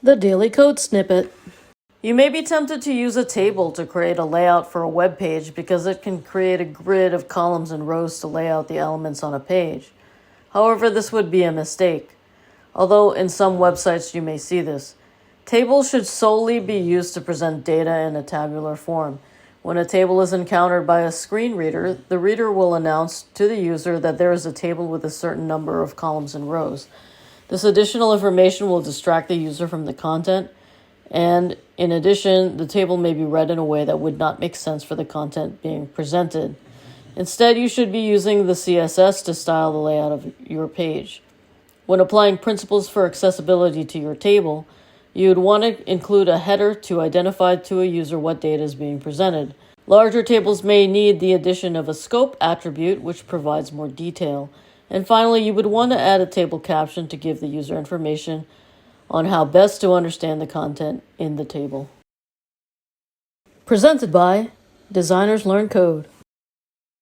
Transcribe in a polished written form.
The Daily Code Snippet. You may be tempted to use a table to create a layout for a web page because it can create a grid of columns and rows to lay out the elements on a page. However, this would be a mistake. Although in some websites you may see this. Tables should solely be used to present data in a tabular form. When a table is encountered by a screen reader, the reader will announce to the user that there is a table with a certain number of columns and rows. This additional information will distract the user from the content, and in addition, the table may be read in a way that would not make sense for the content being presented. Instead, you should be using the CSS to style the layout of your page. When applying principles for accessibility to your table, you would want to include a header to identify to a user what data is being presented. Larger tables may need the addition of a scope attribute, which provides more detail. And finally, you would want to add a table caption to give the user information on how best to understand the content in the table. Presented by Designers Learn Code.